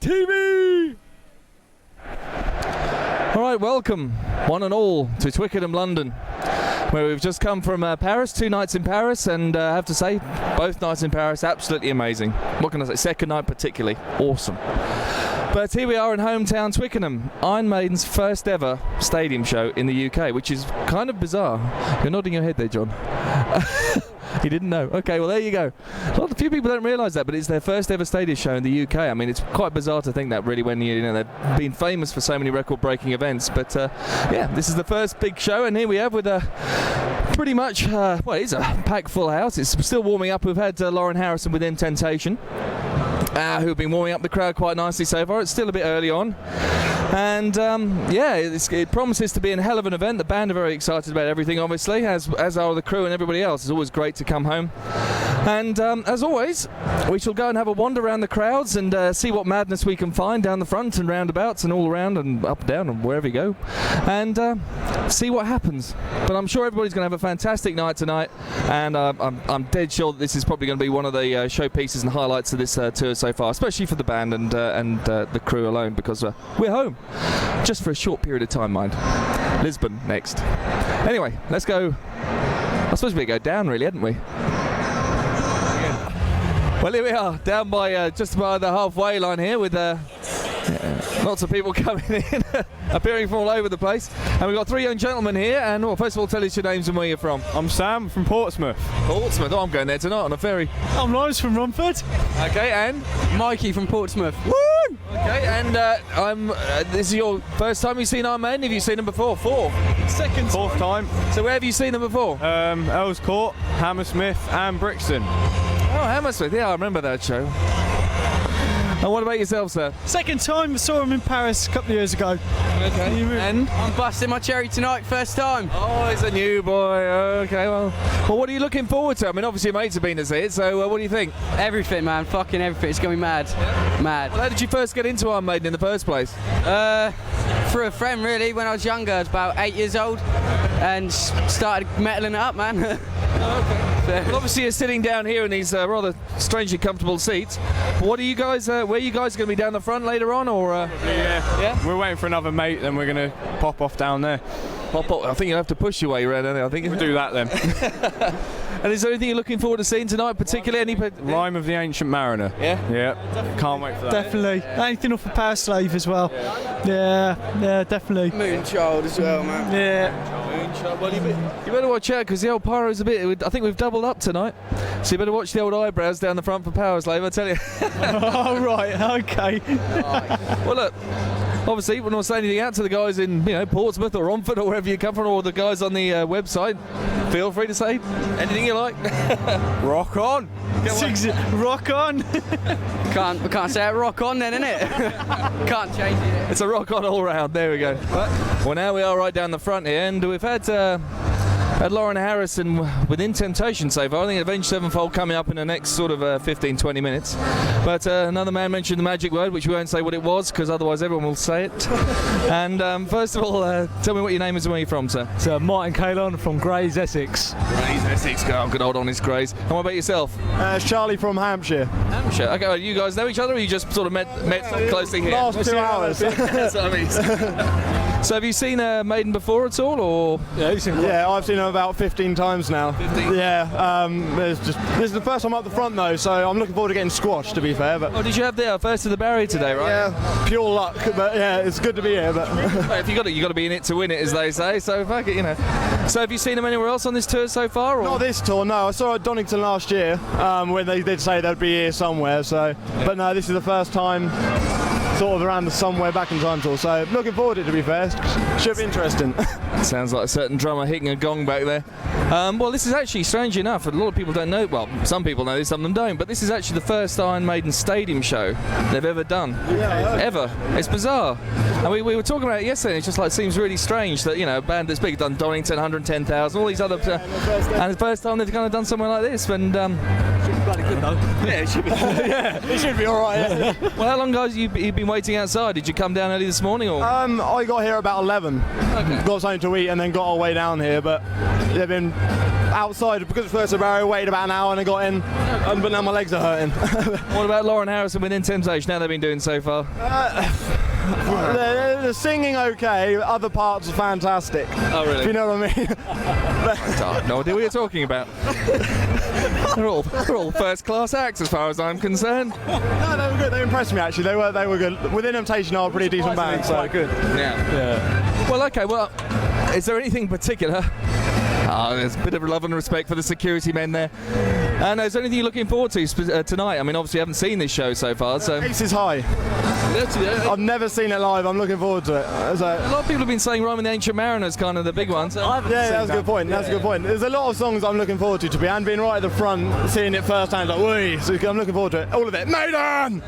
IMTV! Alright, welcome, one and all, to Twickenham, London, where we've just come from Paris, 2 nights in Paris, and I have to say, both nights in Paris, absolutely amazing. What can I say? Second night particularly, awesome. But here we are in hometown Twickenham, Iron Maiden's first ever stadium show in the UK, which is kind of bizarre. You're nodding your head there, John. You didn't know? Okay, well there you go. A few people don't realise that, but it's their first ever stadium show in the UK. I mean, it's quite bizarre to think that, really, when you know they've been famous for so many record-breaking events. But yeah, this is the first big show, and here we have with a pretty much well, it's a packed full house. It's still warming up. We've had Lauren Harrison with Temptation, who've been warming up the crowd quite nicely so far. It's still a bit early on. And yeah, it promises to be a hell of an event. The band are very excited about everything, obviously, as are the crew and everybody else. It's always great to come home. And as always, we shall go and have a wander around the crowds and see what madness we can find down the front and roundabouts and all around and up and down and wherever you go, and see what happens. But I'm sure everybody's going to have a fantastic night tonight, and I'm dead sure that this is probably going to be one of the showpieces and highlights of this tour so far, especially for the band and the crew alone, because we're home. Just for a short period of time, mind. Lisbon next. Anyway, let's go. I suppose we'd go down, really, hadn't we? Well, here we are, down by just by the halfway line here, with lots of people coming in, appearing from all over the place. And we've got 3 young gentlemen here, and well, first of all, tell us your names and where you're from. I'm Sam from Portsmouth. Portsmouth? Oh, I'm going there tonight on a ferry. I'm Lawrence from Romford. Okay, and? Mikey from Portsmouth. Woo! Okay, and this is your first time you've seen Iron Maiden? Have you seen them before? 4? Fourth time. So where have you seen them before? Earls Court, Hammersmith and Brixton. Oh, Hammersmith, yeah, I remember that show. And what about yourself, sir? Second time, saw him in Paris a couple of years ago. Okay. And? I'm busting my cherry tonight, first time. Oh, he's a new boy. Okay, well, what are you looking forward to? I mean, obviously your mates have been to see it, so what do you think? Everything, man, fucking everything. It's going to be mad. Yeah? Mad. Well, how did you first get into Iron Maiden in the first place? Through a friend, really, when I was younger. I was about 8 years old, and started metaling it up, man. Oh, okay. Well, obviously you're sitting down here in these rather strangely comfortable seats. What are you guys? Where are you guys going to be down the front later on, or? Yeah. We're waiting for another mate, then we're going to pop off down there. Pop off. I think you'll have to push your way around. I think we'll do that then. And is there anything you're looking forward to seeing tonight, particularly? Rhyme of the Ancient Mariner. Yeah. Yeah. Can't wait for that. Definitely. Anything off of Power Slave as well. Yeah, definitely. Moonchild as well, man. Yeah. Well, you better watch out, because the old pyro's a bit. I think we've doubled up tonight, so you better watch the old eyebrows down the front for Power Slave, I tell you. Oh, right, okay. Well, look, obviously we're not saying anything out to the guys in Portsmouth or Romford or wherever you come from, or the guys on the website. Feel free to say anything you like. Rock on. Rock on. Can't say it. Rock on then, innit? Can't change it. It's a rock on all round. There we go. Well, now we are right down the front here, and we've had Lauren Harrison with Temptation so far. I think Avenged Sevenfold coming up in the next sort of 15-20 minutes. But another man mentioned the magic word, which we won't say what it was, because otherwise everyone will say it. And first of all, tell me what your name is and where you're from, sir. So Martin Kalon from Grays, Essex. Grays, Essex. Oh, good old honest Grays. And what about yourself? It's Charlie from Hampshire. Hampshire. Okay, well, you guys know each other, or you just sort of met closely here? Last 2 hours. That's what I mean. So have you seen Maiden before at all, or? Yeah, I've seen her about 15 times now. 15? Yeah, this is the first time up the front though, so I'm looking forward to getting squashed, to be fair. But oh, did you have the first of the barrier today, right? Yeah, pure luck, but yeah, it's good to be here. But if you got to be in it to win it, as they say. So fuck it, So have you seen them anywhere else on this tour so far? Or? Not this tour, no. I saw her at Donington last year when they did say they'd be here somewhere. So, but no, this is the first time. Sort of around the somewhere back in time tour, so looking forward to it, to be fair. Should be interesting. Sounds like a certain drummer hitting a gong back there. Well, this is actually, strange enough, a lot of people don't know, well, some people know this, some of them don't, but this is actually the first Iron Maiden stadium show they've ever done. Yeah, ever. It's bizarre. And we were talking about it yesterday, and it just like seems really strange that, a band that's big, done Donington, 110,000, all these other, and the first time they've kind of done somewhere like this, and good though. Yeah, it should be. It should be all right. Yeah. Well, how long guys you been waiting outside? Did you come down early this morning or? I got here about 11. Okay. Got something to eat and then got our way down here, but they've been outside because it's first of barrier, waited about an hour and I got in, but now my legs are hurting. What about Lauren Harrison within Temptation? How they've been doing so far? The singing okay, other parts are fantastic. Oh really? If you know what I mean. I have no idea what you're talking about. They're all first class acts as far as I'm concerned. No, they were good. They impressed me actually. They were good. Within Temptation are a pretty decent band, so Quite good. Yeah. Well, okay. Well, is there anything particular? There's a bit of love and respect for the security men there. And is there anything you're looking forward to tonight? I mean, obviously, you haven't seen this show so far, so. Ace is High. I've never seen it live. I'm looking forward to it. A lot of people have been saying Rhyme and the Ancient Mariner is kind of the big one. So. Yeah, that's a good point. That's a good point. There's a lot of songs I'm looking forward to be, and being right at the front, seeing it firsthand, like, whee! So I'm looking forward to it. All of it. Maiden!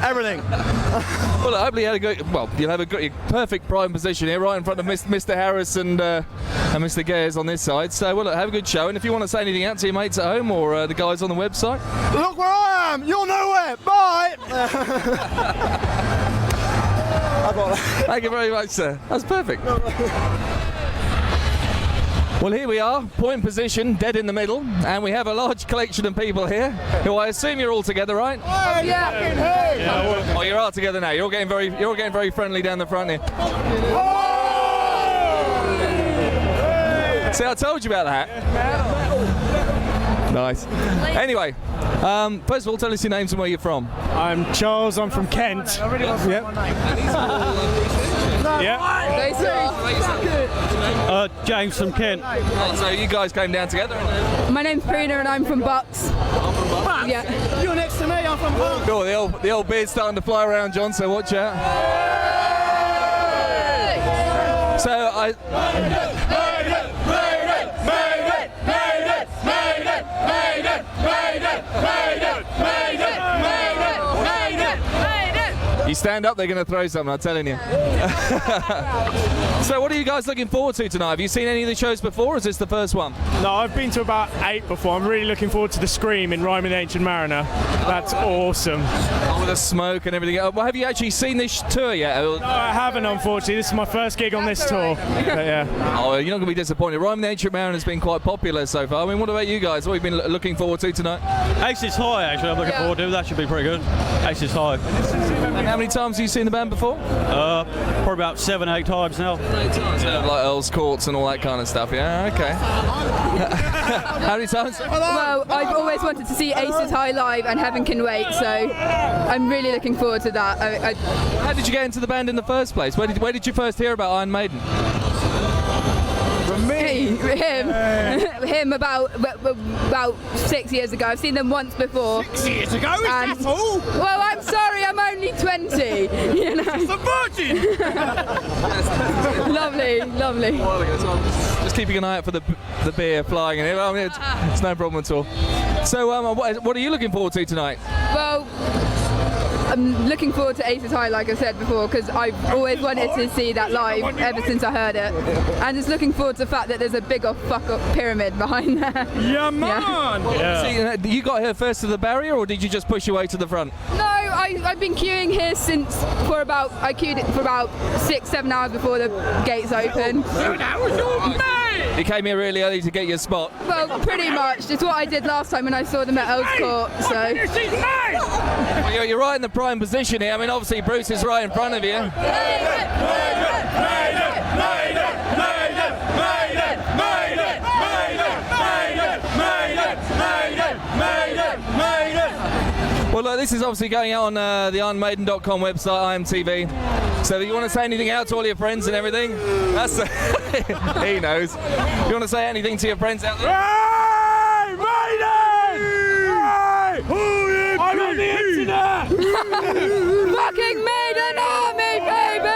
Everything. Well, hopefully you'll have a perfect prime position here, right in front of Mr. Harris and Mr. Gayers on this side. So, well, look, have a good show. And if you want to say anything out to your mates at home or the guys on the website, look where I am. You'll know where. Bye. Thank you very much, sir. That's perfect. Well, here we are, point position, dead in the middle, and we have a large collection of people here, who I assume you're all together, right? Oh, yeah. Oh, you're all together now. You're all getting very friendly down the front here. See, I told you about that. Nice. Anyway, first of all, tell us your names and where you're from. I'm Charles. I'm from Kent. Yep. James from Kent. So you guys came down together? My name's Prina and I'm from Bucks. Yeah. You're next to me. I'm from Bucks. Cool. The old beard's starting to fly around, John. So watch out. So I. You stand up, they're going to throw something, I'm telling you. So what are you guys looking forward to tonight? Have you seen any of the shows before, or is this the first one? No, I've been to about 8 before. I'm really looking forward to the Scream in Rhyme and the Ancient Mariner. That's awesome. Oh, with the smoke and everything. Well, have you actually seen this tour yet? No, I haven't, unfortunately. This is my first gig on this tour. But, yeah. Oh, you're not going to be disappointed. Rhyme and the Ancient Mariner has been quite popular so far. I mean, what about you guys? What have you been looking forward to tonight? Ace is High, actually. I'm looking forward to. That should be pretty good. Ace is High. And how many times have you seen the band before? Probably about 7-8 times now. 8 times. Like Earl's Courts and all that kind of stuff, yeah? Okay. How many times? Well, I've always wanted to see Aces High live and Heaven Can Wait, so I'm really looking forward to that. How did you get into the band in the first place? Where did you first hear about Iron Maiden? From me? Him about 6 years ago. I've seen them once before. 6 years ago? Is that all? Well, I'm sorry, I'm only 20. You know. It's a virgin! Lovely. Just keeping an eye out for the beer flying in here. I mean, it's no problem at all. So, what are you looking forward to tonight? Well, I'm looking forward to Aces High, like I said before, because I've always wanted to see that live ever since I heard it. And just looking forward to the fact that there's a big fuck-up pyramid behind there. Yeah, man! Yeah. See, you got here first to the barrier, or did you just push your way to the front? No, I've been queuing here I queued it for about 6-7 hours before the gates open. 7 hours? You came here really early to get your spot. Well, pretty much. It's what I did last time when I saw them at Earl's Court. So. Well, you're right in the prime position here. I mean, obviously Bruce is right in front of you. Well, look, this is obviously going out on the ironmaiden.com website, IMTV. So if you want to say anything out to all your friends and everything, that's he knows. If you want to say anything to your friends out there. Hey, Maiden! Hey! I'm on the internet! Fucking Maiden Army, baby!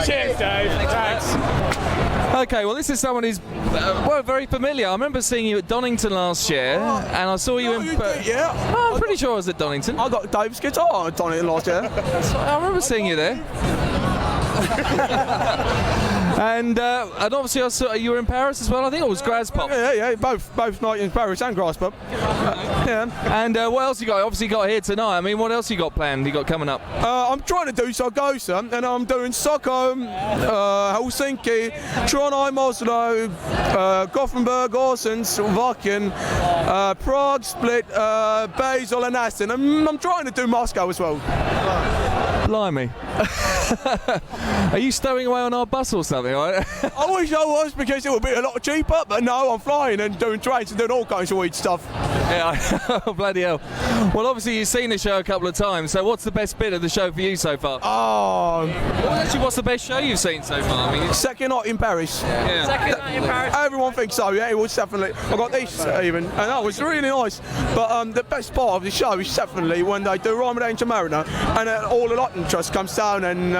Cheers, Dave. Thanks. Okay, well, this is someone who's very familiar. I remember seeing you at Donington last year, and I saw you in. Yeah. I'm pretty sure I was at Donington. I got Dave's guitar at Donington last year. I remember seeing you there. And obviously I saw you were in Paris as well, I think, or was Graz Pop? Yeah, both night in Paris and Grass Pub. Yeah. And what else you got? Obviously you got here tonight. I mean, what else you got planned? You got coming up? I'm trying to do Sargossa, and I'm doing Stockholm, Helsinki, Trondheim, Oslo, Gothenburg, Aarhus, Slovakian, Prague, Split, Basel and Aston. I'm trying to do Moscow as well. Blimey. Are you stowing away on our bus or something? I wish I was, because it would be a lot cheaper, but no, I'm flying and doing trains and doing all kinds of weird stuff. Yeah, bloody hell. Well, obviously you've seen the show a couple of times, so what's the best bit of the show for you so far? Oh, Well, actually, what's the best show you've seen so far? I mean, second night in Paris. yeah. Second night in Paris. Everyone thinks so, yeah, it was definitely. I got this even, and that was really nice. But the best part of the show is definitely when they do Ramadan to Mariner, and all the Lotton Trust comes down, and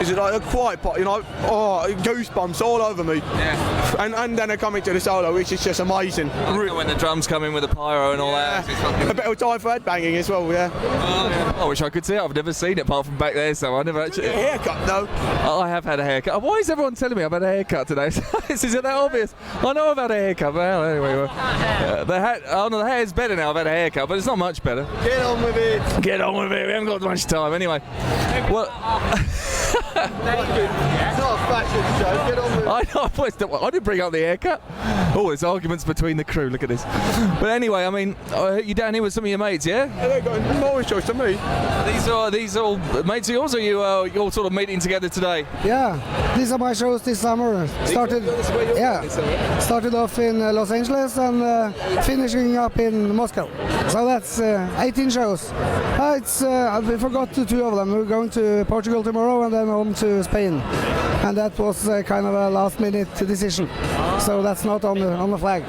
is it like a quiet pot, you know? Oh, goosebumps all over me. Yeah. And then I come into the solo, which is just amazing. When the drums come in with the pyro and all that. It's fucking- A bit of time for headbanging as well, yeah. I wish I could see it. I've never seen it apart from back there, so I never actually. Haircut though. I have had a haircut. Why is everyone telling me I've had a haircut today? Is it that obvious? I know I've had a haircut. Well, anyway, the hat. Oh no, the hair's better now. I've had a haircut, but it's not much better. Get on with it. Get on with it. We haven't got much time. Anyway, well. It's not a fashion show. Get on with it. I didn't bring up the haircut. Oh, there's arguments between the crew. Look at this. But anyway, I mean, you down here with some of your mates, yeah? Yeah, they got more choice than me. These are all mates of yours, or you all sort of meeting together today? Yeah, these are my shows this summer. Started off in Los Angeles and finishing up in Moscow. So that's 18 shows. We forgot two of them. We're going to Portugal tomorrow and then home to Spain. And that was kind of a last-minute decision. So that's not on the flag.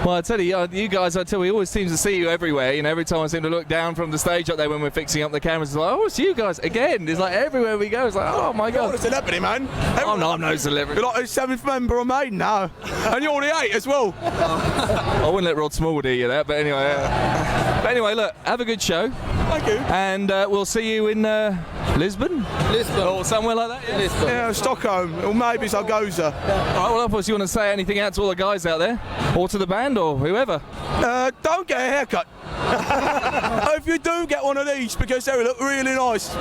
Well, I tell you, you guys, we always seem to see you everywhere. You know, every time I seem to look down from the stage up there when we're fixing up the cameras, it's like, oh, it's you guys again. It's like everywhere we go, it's like, oh my God. You're a celebrity, man. I'm no celebrity. You're like the 7th member of Maiden now. And you're the 8th as well. I wouldn't let Rod Small hear that, but anyway. But anyway, look, have a good show. Thank you. And we'll see you in Lisbon? Or somewhere like that, yeah? Yeah, Stockholm, or maybe Sargossa. All right, well, of course, you want to say anything out to all the guys out there? Or to the band, or whoever? Don't get a haircut. If you do, get one of these, because they look really nice.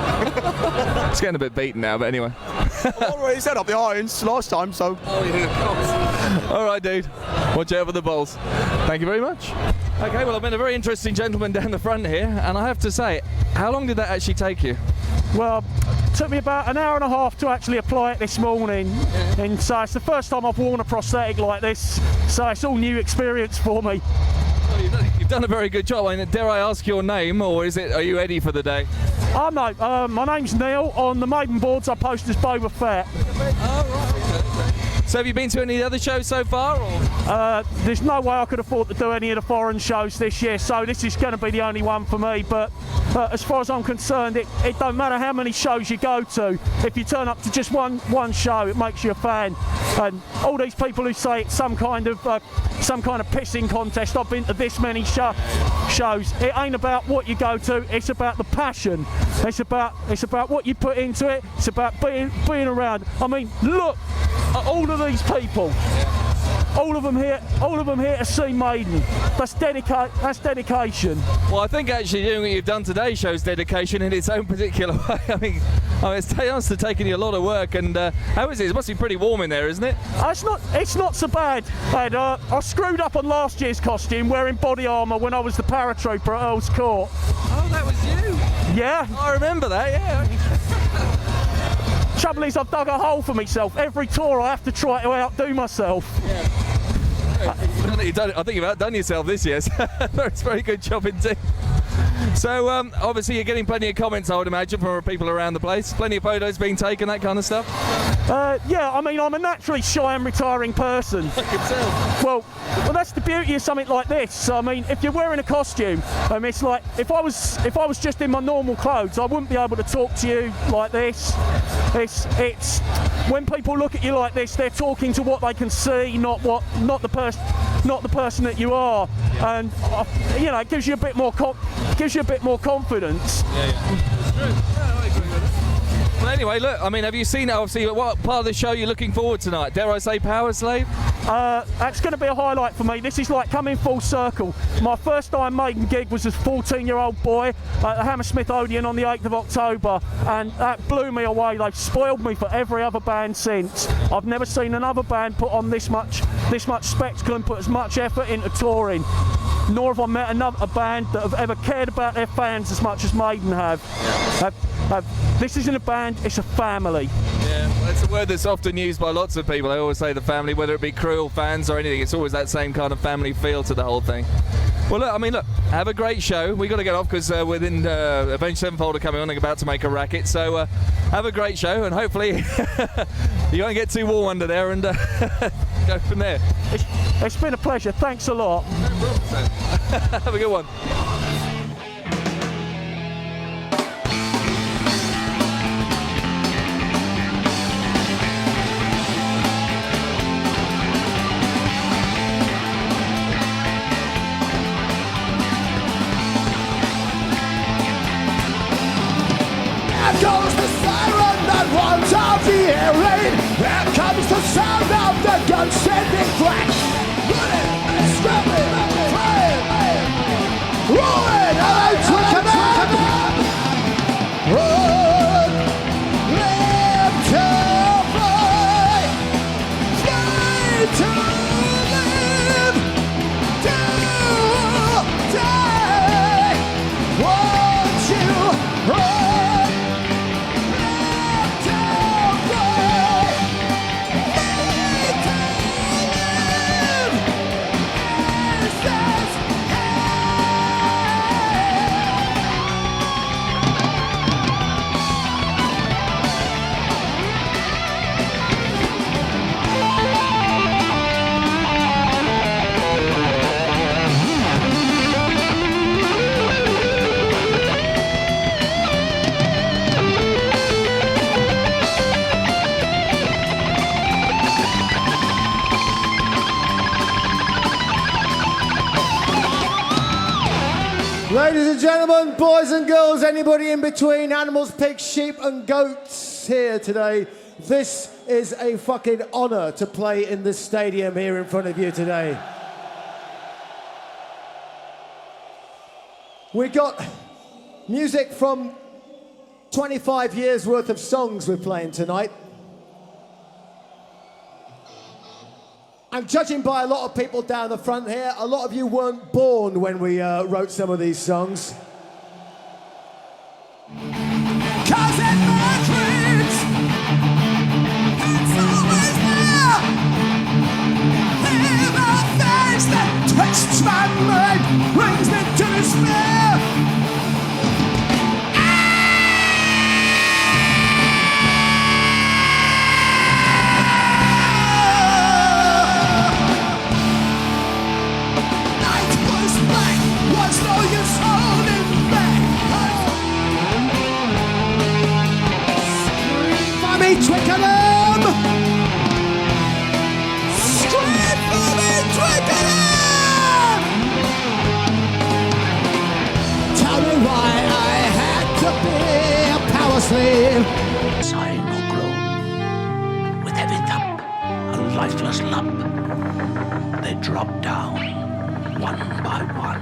It's getting a bit beaten now, but anyway. I already set up the irons last time, so. Oh, yeah, of course. All right, dude. Watch out for the balls. Thank you very much. Okay, well, I've met a very interesting gentleman down the front here, and I have to say, how long did that actually take you? Well, it took me about an hour and a half to actually apply it this morning, and so it's the first time I've worn a prosthetic like this, so it's all new experience for me. Well, you've done a very good job. I mean, dare I ask your name, or are you Eddie for the day? No, my name's Neil. On the Maiden boards I post as Boba Fett. Oh, right. So have you been to any other shows so far? Or? There's no way I could afford to do any of the foreign shows this year, so this is going to be the only one for me. But as far as I'm concerned, it don't matter how many shows you go to. If you turn up to just one show, it makes you a fan. And all these people who say it's some kind of pissing contest, I've been to this many shows. It ain't about what you go to. It's about the passion. It's about what you put into it. It's about being around. I mean, look at all of these people. All of them here to see Maiden. That's dedication. Well, I think actually doing what you've done today shows dedication in its own particular way. I mean it's honestly taken you a lot of work. And how is it? It must be pretty warm in there, isn't it? It's not so bad. I screwed up on last year's costume wearing body armour when I was the paratrooper at Earl's Court. Oh, that was you? Yeah. I remember that, yeah. Trouble is, I've dug a hole for myself. Every tour I have to try to outdo myself. Yeah. I think you've outdone yourself this year. It's a very good job indeed. So obviously you're getting plenty of comments, I would imagine, from people around the place. Plenty of photos being taken, that kind of stuff. Yeah, I mean, I'm a naturally shy and retiring person. I can tell. Well, that's the beauty of something like this. I mean, if you're wearing a costume, it's like if I was just in my normal clothes, I wouldn't be able to talk to you like this. It's when people look at you like this, they're talking to what they can see, not the person that you are, and it gives you a bit more confidence. Yeah. It's true. Yeah, I agree with that. Well, anyway, look, I mean, have you seen it? Obviously, what part of the show are you looking forward tonight? Dare I say Power Slave? That's going to be a highlight for me. This is like coming full circle. My first time Maiden gig was as a 14-year-old boy at the Hammersmith Odeon on the 8th of October, and that blew me away. They've spoiled me for every other band since. I've never seen another band put on this much spectacle and put as much effort into touring. Nor have I met a band that have ever cared about their fans as much as Maiden have. This isn't a band, it's a family. Yeah, well, it's a word that's often used by lots of people. I always say the family, whether it be crew or fans or anything, it's always that same kind of family feel to the whole thing. Well, look, have a great show. We've got to get off because within Avenged Sevenfold are coming on and about to make a racket. So have a great show, and hopefully you won't get too warm under there, and go from there. It's been a pleasure. Thanks a lot. Have a good one. There goes the siren that warns off the air raid. There comes the sound of the gun sending crack. Running, scrapping, flying, rolling out to Twickenham. Run, live to fly, fly to live, to die. Won't you run? Ladies and gentlemen, boys and girls, anybody in between, animals, pigs, sheep and goats here today, this is a fucking honour to play in this stadium here in front of you today. We got music from 25 years worth of songs we're playing tonight. And judging by a lot of people down the front here, a lot of you weren't born when we wrote some of these songs. 'Cause in my dreams, it's always there. In a face that twists my mind, brings me to despair. No use holding back. Scream for me, Twickenham! Scream for me, Twickenham! Tell me why I had to be a power slave. Sighing or groan, with heavy thump, a lifeless lump, they drop down, one by one.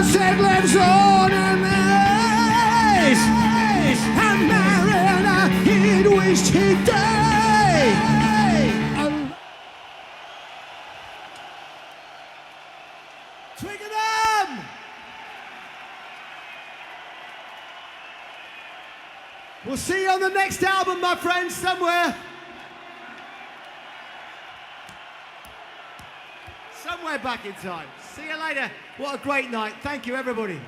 sunset lives on amaze, and Mariner he'd wished he'd die. Twickenham! We'll see you on the next album, my friends, somewhere. Somewhere back in time. See you later. What a great night. Thank you, everybody.